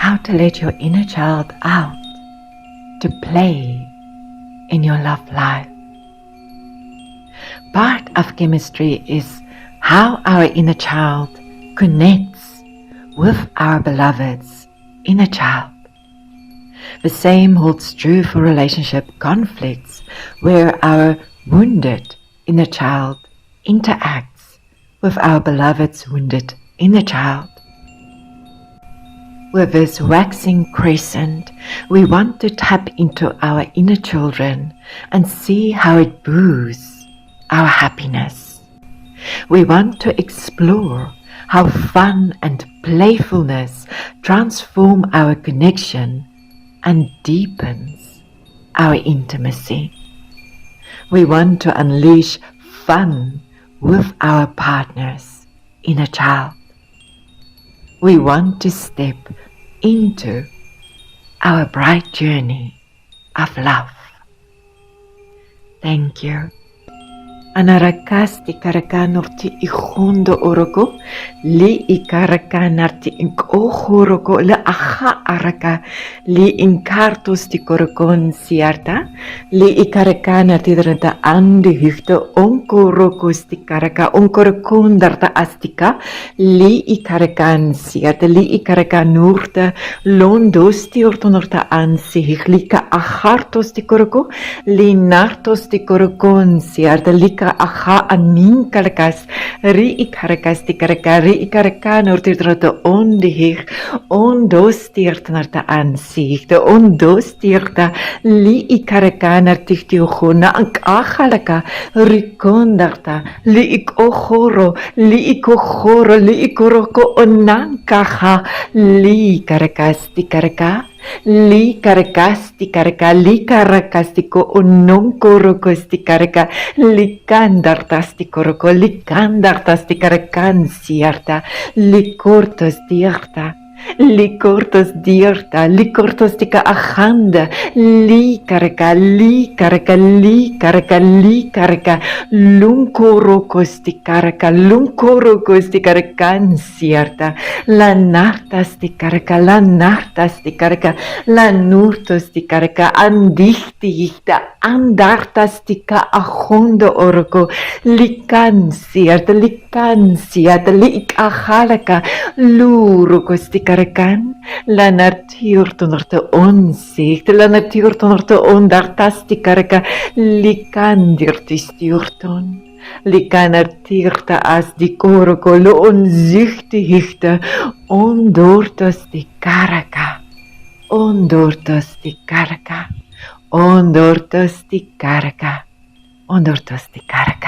how to let your inner child out to play in your love life. Part of chemistry is how our inner child connects with our beloved's inner child. The same holds true for relationship conflicts, where our wounded inner child interacts with our beloved's wounded inner child. With this waxing crescent, we want to tap into our inner children and see how it boosts our happiness. We want to explore how fun and playfulness transform our connection and deepens our intimacy. We want to unleash fun with our partner's inner child. We want to step into our bright journey of love. Thank you. Anarakasti karakanurti ihundo oroko, li ikarakanarti inkohoroko la aha araka, li inkartos ti korokon siarta, li ikarakanarti dranta andi hüfte onkorokos ti karaka, onkorokondarta astika, li ikarakan siarta, li ikarakanurta, londos ti ortonorta ansih, lika ahartos ti koroko, li nartos ti korokon siarta, lika aha anin karakas ri ikarakas ti karaka ri ikaraka nortirtrata ondihir ondos tirta narta ansicht ondos tirta li ikaraka nartikti ochona ank achalaka rikondarta li ikochoro li ikoroko onankaha li karakas ti karaka li karakasti karaka li karakastiko ononkorokasti karaka li kandartasti koroko li kandartasti karakan siarta li kortos diarta li kortos tika ahanda li karaka lunkorokos karakan siarta la nartas tika la nurtos tika andartas tika ahondo oroko likan siarta li ikahalaka lurokos karakan la natuurtonorte onzicht la natuurtonorte ondartasti karaka likandirtistiurton likanartirta as di koroko lo onzichti hichte ondortos di karaka ondortos di karaka ondortos di karaka ondortos di karaka.